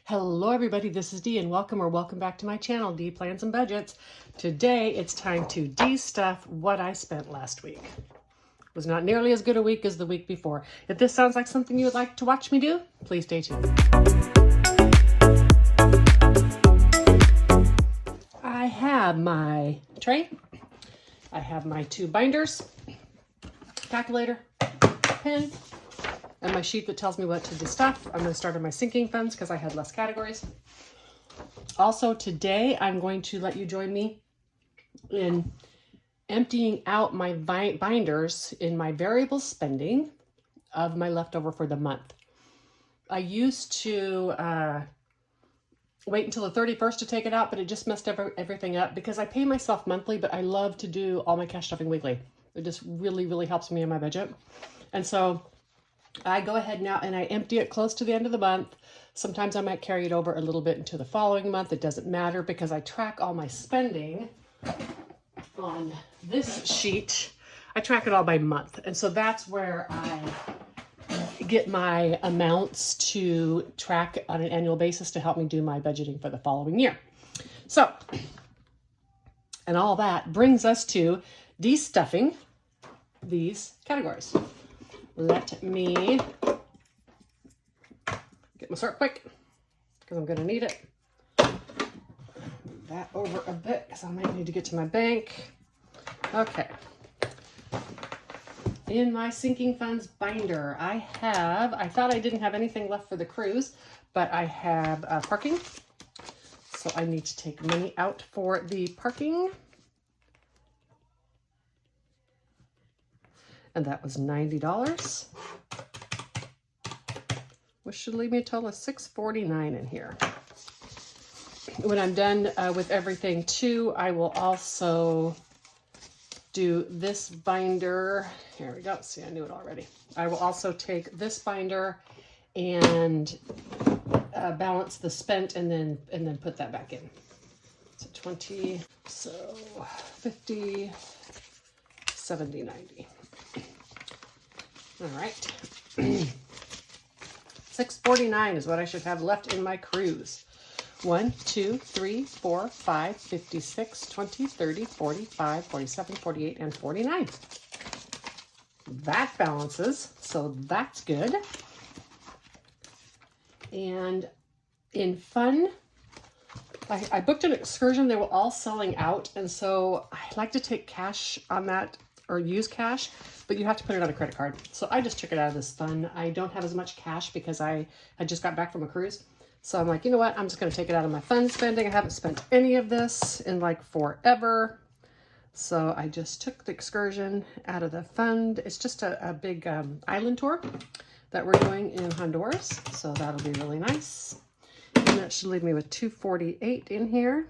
Hello everybody, this is Dee and welcome back to my channel, Dee Plans and Budgets. Today it's time to de-stuff what I spent last week. It was not nearly as good a week as the week before. If this sounds like something you would like to watch me do, please stay tuned. I have my tray, I have my two binders, calculator, pen, and my sheet that tells me what to de-stuff. I'm going to start on my sinking funds because I had less categories. Also today, I'm going to let you join me in emptying out my binders in my variable spending of my leftover for the month. I used to wait until the 31st to take it out, but it just messed everything up because I pay myself monthly, but I love to do all my cash stuffing weekly. It just really helps me in my budget. And so I go ahead now and I empty it close to the end of the month. Sometimes I might carry it over a little bit into the following month. It doesn't matter because I track all my spending on this sheet. I track it all by month. And so that's where I get my amounts to track on an annual basis to help me do my budgeting for the following year. So, and all that brings us to de-stuffing these categories. Let me get my sort quick because I'm going to need it. Move that over a bit because I might need to get to my bank. Okay. In my sinking funds binder, I thought I didn't have anything left for the cruise, but I have parking. So I need to take money out for the parking. And that was $90, which should leave me a total of $649 in here. When I'm done with everything too, I will also do this binder. Here we go. See, I knew it already. I will also take this binder and balance the spent and then put that back in. So 20, so 50, 70, 90. All right. 649 is what I should have left in my cruise. 1, 2, 3, 4, 5, 56, 20, 30, 45, 47, 48, and 49. That balances, so that's good. And in fun, I booked an excursion. They were all selling out, and so I like to take cash on that or use cash, but you have to put it on a credit card. So I just took it out of this fund. I don't have as much cash because I had just got back from a cruise. So I'm like, you know what? I'm just going to take it out of my fund spending. I haven't spent any of this in like forever. So I just took the excursion out of the fund. It's just a big island tour that we're doing in Honduras. So that'll be really nice. And that should leave me with $248 in here.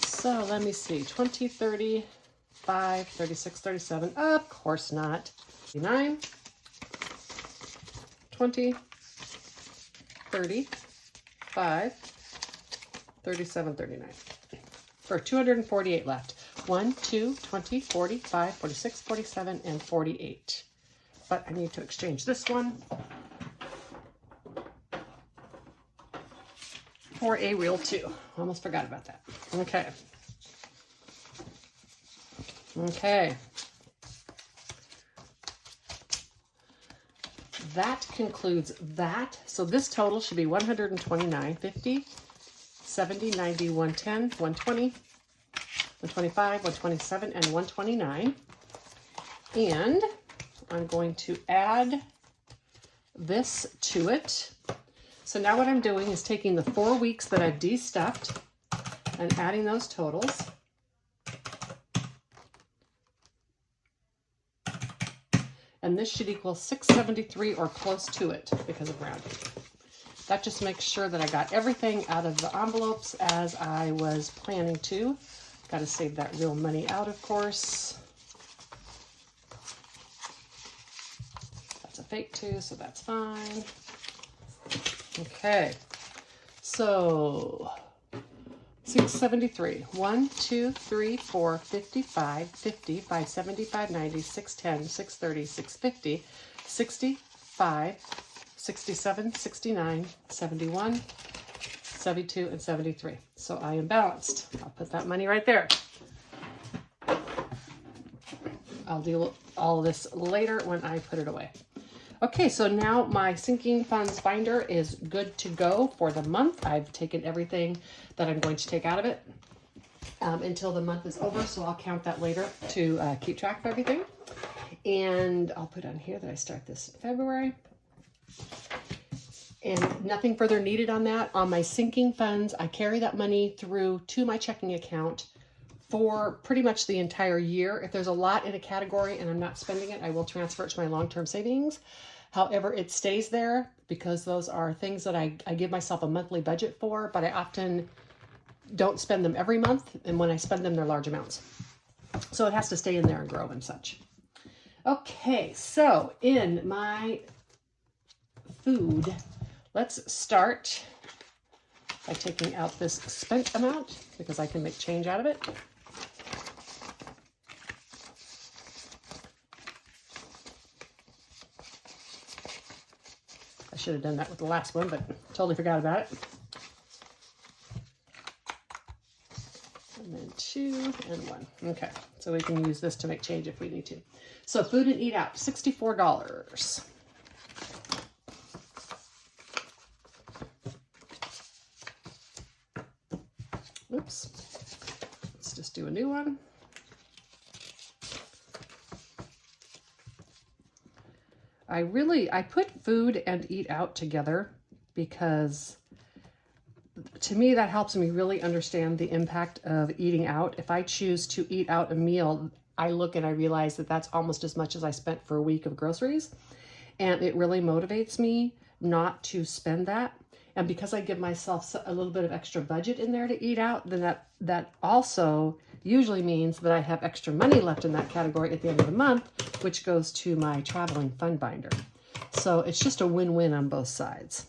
So let me see, 20, 30, 5, 36, 37, of course not. 9, 20, 30, 5, 37, 39. For 248 left. 1, 2, 20, 40, 5, 46, 47, and 48. But I need to exchange this one for a reel 2. Almost forgot about that. Okay. Okay, that concludes that. So this total should be 129, 50, 70, 90, 110, 120, 125, 127, and 129. And I'm going to add this to it. So now what I'm doing is taking the 4 weeks that I've de-stuffed and adding those totals. And this should equal 673 or close to it because of rounding. That just makes sure that I got everything out of the envelopes as I was planning to. Got to save that real money out, of course. That's a fake too, so that's fine. Okay, so 673. 1, 2, 3, 4, 55, 50, 570, 590, 610, 630, 650, 65, 67, 69, 71, 72, and 73. So I am balanced. I'll put that money right there. I'll deal with all of this later when I put it away. Okay, so now my sinking funds binder is good to go for the month. I've taken everything that I'm going to take out of it until the month is over, so I'll count that later to keep track of everything. And I'll put on here that I start this in February. And nothing further needed on that. On my sinking funds, I carry that money through to my checking account for pretty much the entire year. If there's a lot in a category and I'm not spending it, I will transfer it to my long-term savings. However, it stays there because those are things that I give myself a monthly budget for, but I often don't spend them every month. And when I spend them, they're large amounts. So it has to stay in there and grow and such. Okay, so in my food, let's start by taking out this spent amount because I can make change out of it. I should have done that with the last one, but totally forgot about it. And then 2 and 1. Okay, so we can use this to make change if we need to. So food and eat out, $64. Oops. Let's just do a new one. I put food and eat out together because to me that helps me really understand the impact of eating out. If I choose to eat out a meal, I look and I realize that that's almost as much as I spent for a week of groceries. And it really motivates me not to spend that. And because I give myself a little bit of extra budget in there to eat out, then that also usually means that I have extra money left in that category at the end of the month, which goes to my traveling fund binder. So it's just a win-win on both sides.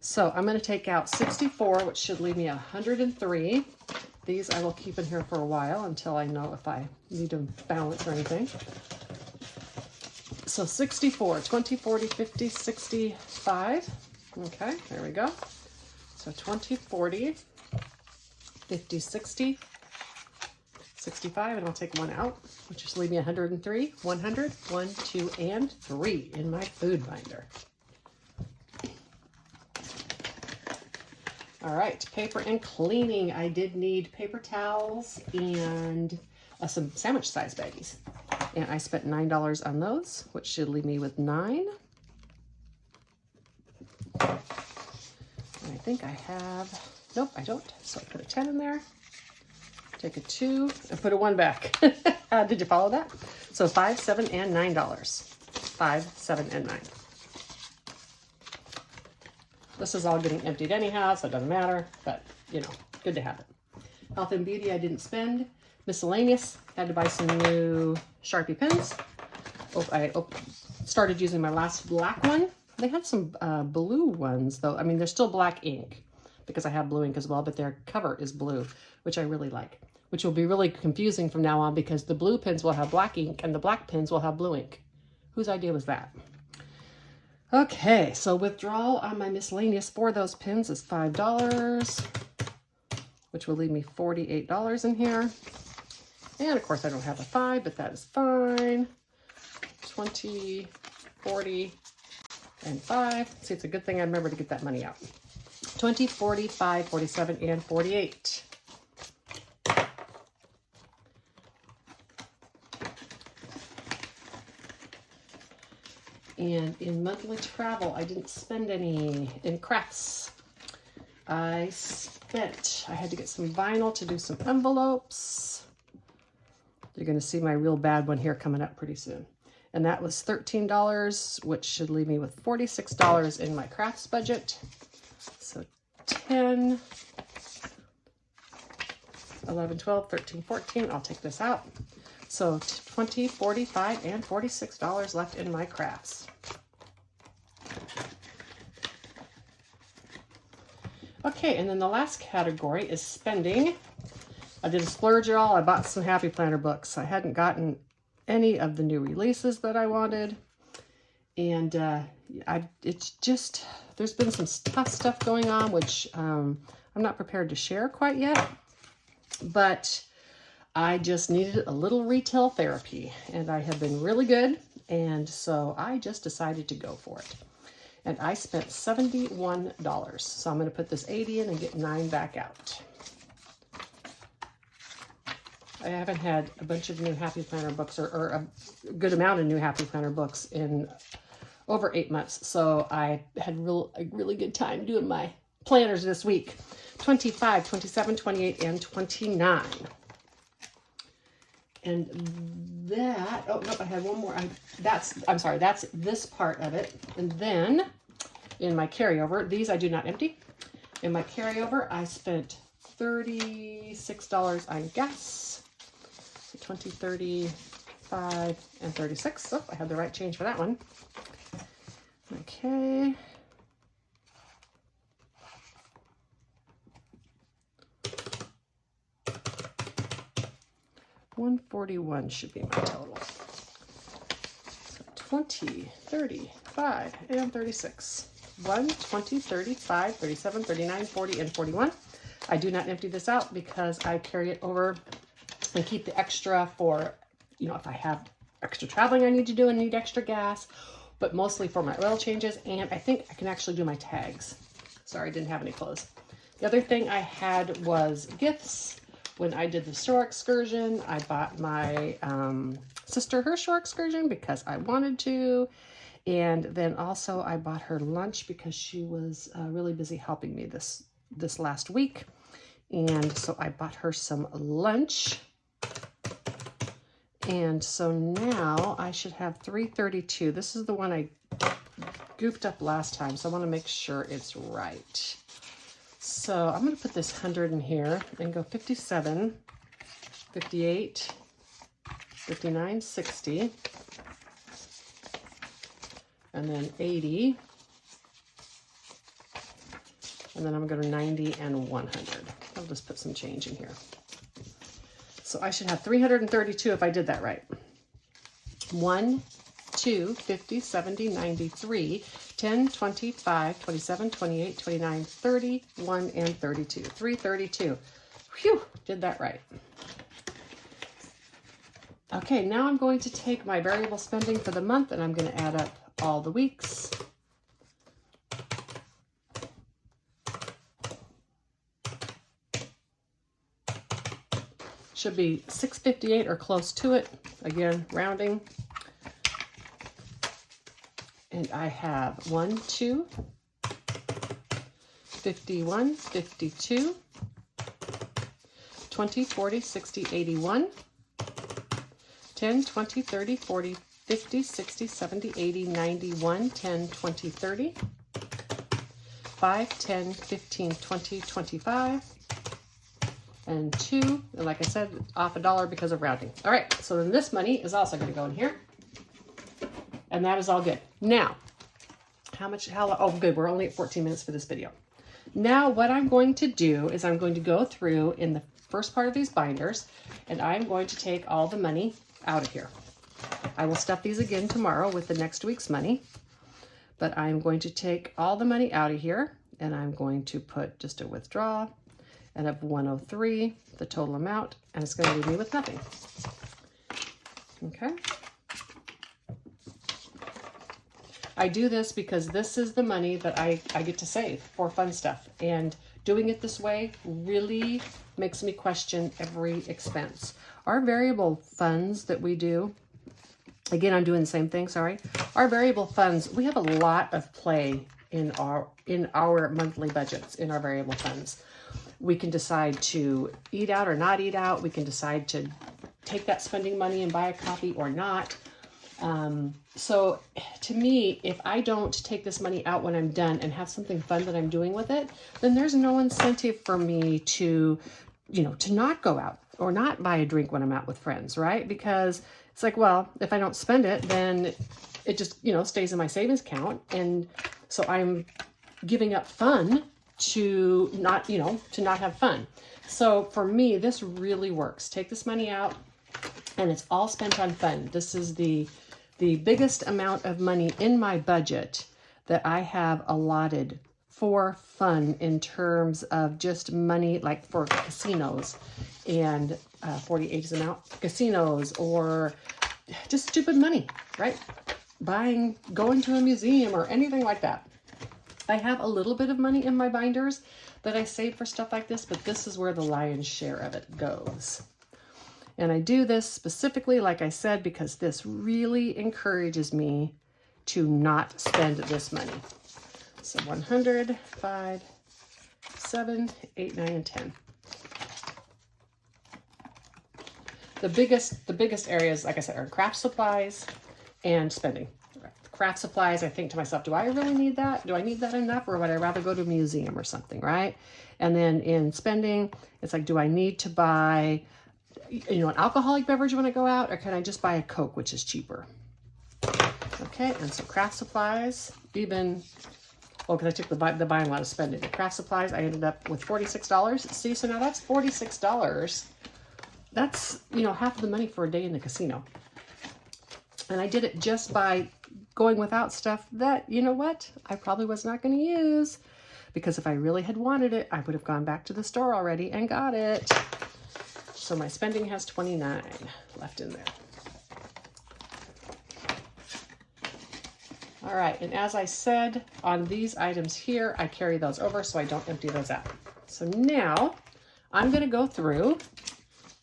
So I'm going to take out 64, which should leave me 103. These I will keep in here for a while until I know if I need to balance or anything. So 64, 20, 40, 50, 65. Okay, there we go. So 20, 40, 50, 60, 65, and I'll take 1 out, which just leave me 103, 100, 1, 2, and 3 in my food binder. All right, paper and cleaning. I did need paper towels and some sandwich size baggies. And I spent $9 on those, which should leave me with 9. And I think I have, nope, I don't. So I put a 10 in there, take a 2, and put a 1 back. Did you follow that? So $5, $7, and $9. $5, $7, and $9. This is all getting emptied anyhow, so it doesn't matter, but you know, good to have it. Health and beauty, I didn't spend. Miscellaneous, had to buy some new Sharpie pens. I started using my last black one. They have some blue ones though. I mean, they're still black ink because I have blue ink as well, but their cover is blue, which I really like, which will be really confusing from now on because the blue pens will have black ink and the black pens will have blue ink. Whose idea was that? Okay, so withdrawal on my miscellaneous for those pins is $5, which will leave me $48 in here. And of course I don't have a 5, but that is fine. 20, 40, and 5. See, it's a good thing I remember to get that money out. 20, 45, 47, and 48. And in monthly travel, I didn't spend any. In crafts, I had to get some vinyl to do some envelopes. You're going to see my real bad one here coming up pretty soon. And that was $13, which should leave me with $46 in my crafts budget. So 10, 11, 12, 13, 14. I'll take this out. So 20, 45, and $46 left in my crafts. Okay, and then the last category is spending. I did a splurge, y'all. I bought some Happy Planner books. I hadn't gotten any of the new releases that I wanted. And it's just, there's been some tough stuff going on, which I'm not prepared to share quite yet, but I just needed a little retail therapy, and I have been really good. And so I just decided to go for it. And I spent $71. So I'm going to put this 80 in and get 9 back out. I haven't had a bunch of new Happy Planner books, or a good amount of new Happy Planner books in over 8 months. So I had a really good time doing my planners this week. 25, 27, 28, and 29. And that, oh, nope, I had one more. I'm sorry, that's this part of it. And then in my carryover, these I do not empty. In my carryover, I spent $36 on gas. So 20, 35, and 36. Oh, I had the right change for that one. Okay. $141 should be my total. So 20, 35, and 36. 1, 20, 35, 37, 39, 40, and 41. I do not empty this out because I carry it over and keep the extra for, you know, if I have extra traveling I need to do and need extra gas, but mostly for my oil changes. And I think I can actually do my tags. Sorry, I didn't have any clothes. The other thing I had was gifts. When I did the store excursion, I bought my sister her store excursion because I wanted to. And then also I bought her lunch because she was really busy helping me this last week. And so I bought her some lunch. And so now I should have $332. This is the one I goofed up last time, so I want to make sure it's right. So I'm going to put this 100 in here and go 57, 58, 59, 60, and then 80, and then I'm going to go to 90 and 100. I'll just put some change in here. So I should have 332 if I did that right. 1, 2, 50, 70, 93, 10, 25, 27, 28, 29, 30, 1, and 32. 332. Phew, did that right. Okay, now I'm going to take my variable spending for the month and I'm going to add up all the weeks. Should be 658 or close to it. Again, rounding. And I have 1, 2, 51, 52, 20, 40, 60, 81, 10, 20, 30, 40, 50, 60, 70, 80, 91, 10, 20, 30, 5, 10, 15, 20, 25, and 2, and like I said, off $1 because of rounding. All right, so then this money is also going to go in here. And that is all good. Now, oh good, we're only at 14 minutes for this video. Now what I'm going to do is I'm going to go through in the first part of these binders, and I'm going to take all the money out of here. I will stuff these again tomorrow with the next week's money, but I'm going to take all the money out of here, and I'm going to put just a withdrawal and of 103, the total amount, and it's going to leave me with nothing. Okay. I do this because this is the money that I get to save for fun stuff. And doing it this way really makes me question every expense. Our variable funds that we do, again, I'm doing the same thing, sorry. Our variable funds, we have a lot of play in our monthly budgets, in our variable funds. We can decide to eat out or not eat out. We can decide to take that spending money and buy a coffee or not. So to me, if I don't take this money out when I'm done and have something fun that I'm doing with it, then there's no incentive for me to, to not go out or not buy a drink when I'm out with friends, right? Because it's like, well, if I don't spend it, then it just, stays in my savings account. And so I'm giving up fun to not have fun. So for me, this really works. Take this money out and it's all spent on fun. This is the The biggest amount of money in my budget that I have allotted for fun in terms of just money, like for casinos, and 48 is an amount, casinos, or just stupid money, right? Going to a museum or anything like that. I have a little bit of money in my binders that I save for stuff like this, but this is where the lion's share of it goes. And I do this specifically, like I said, because this really encourages me to not spend this money. So 100, 5, 7, 8, 9, and 10. The biggest areas, like I said, are craft supplies and spending. Craft supplies, I think to myself, do I really need that? Do I need that enough, or would I rather go to a museum or something, right? And then in spending, it's like, do I need to buy, an alcoholic beverage when I go out, or can I just buy a Coke, which is cheaper? Okay, and so craft supplies, because I took the buying a lot of spending. The craft supplies, I ended up with $46. See, so now that's $46. That's, half of the money for a day in the casino. And I did it just by going without stuff that, I probably was not going to use, because if I really had wanted it, I would have gone back to the store already and got it. So my spending has 29 left in there. All right, and as I said, on these items here, I carry those over so I don't empty those out. So now I'm going to go through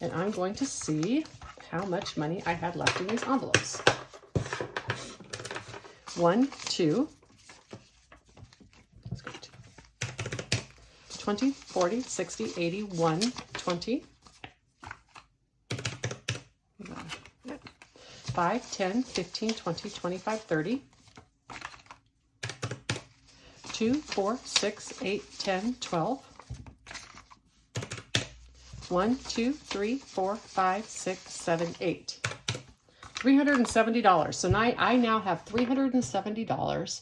and I'm going to see how much money I had left in these envelopes. 1, 2, let's go to 20, 40, 60, 80, 1, 20, 5, 10, 15, 20, 25, 30, 2, 4, 6, 8, 10, 12, 1, 2, 3, 4, 5, 6, 7, 8. $370. So now I now have $370,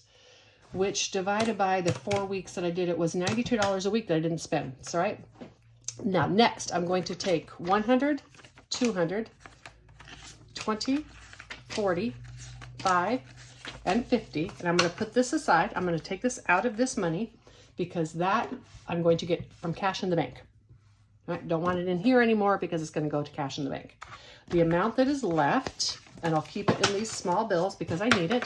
which divided by the 4 weeks that I did, it was $92 a week that I didn't spend. So, right? Now, next, I'm going to take 100, 200, 20, 40, 5, and 50, and I'm going to put this aside. I'm going to take this out of this money because that I'm going to get from cash in the bank. I don't want it in here anymore because it's going to go to cash in the bank. The amount that is left, and I'll keep it in these small bills because I need it.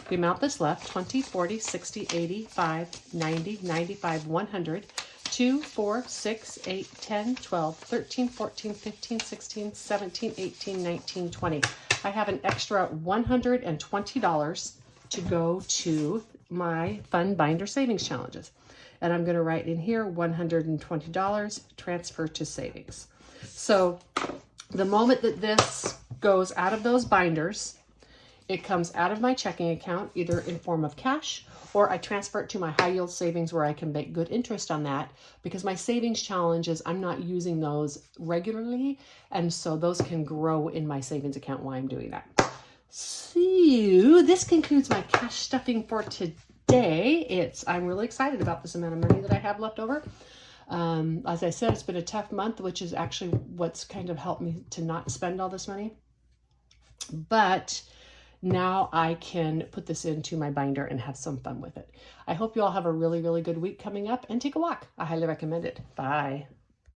The amount that's left, 20, 40, 60, 80, 5, 90, 95, 100, 2, 4, 6, 8, 10, 12, 13, 14, 15, 16, 17, 18, 19, 20. I have an extra $120 to go to my Fun Binder Savings Challenges. And I'm going to write in here $120 transfer to savings. So the moment that this goes out of those binders, it comes out of my checking account, either in form of cash, or I transfer it to my high yield savings where I can make good interest on that, because my savings challenges, I'm not using those regularly. And so those can grow in my savings account while I'm doing that. So this concludes my cash stuffing for today. I'm really excited about this amount of money that I have left over. As I said, it's been a tough month, which is actually what's kind of helped me to not spend all this money. But now I can put this into my binder and have some fun with it. I hope you all have a really, really good week coming up, and take a walk. I highly recommend it. Bye.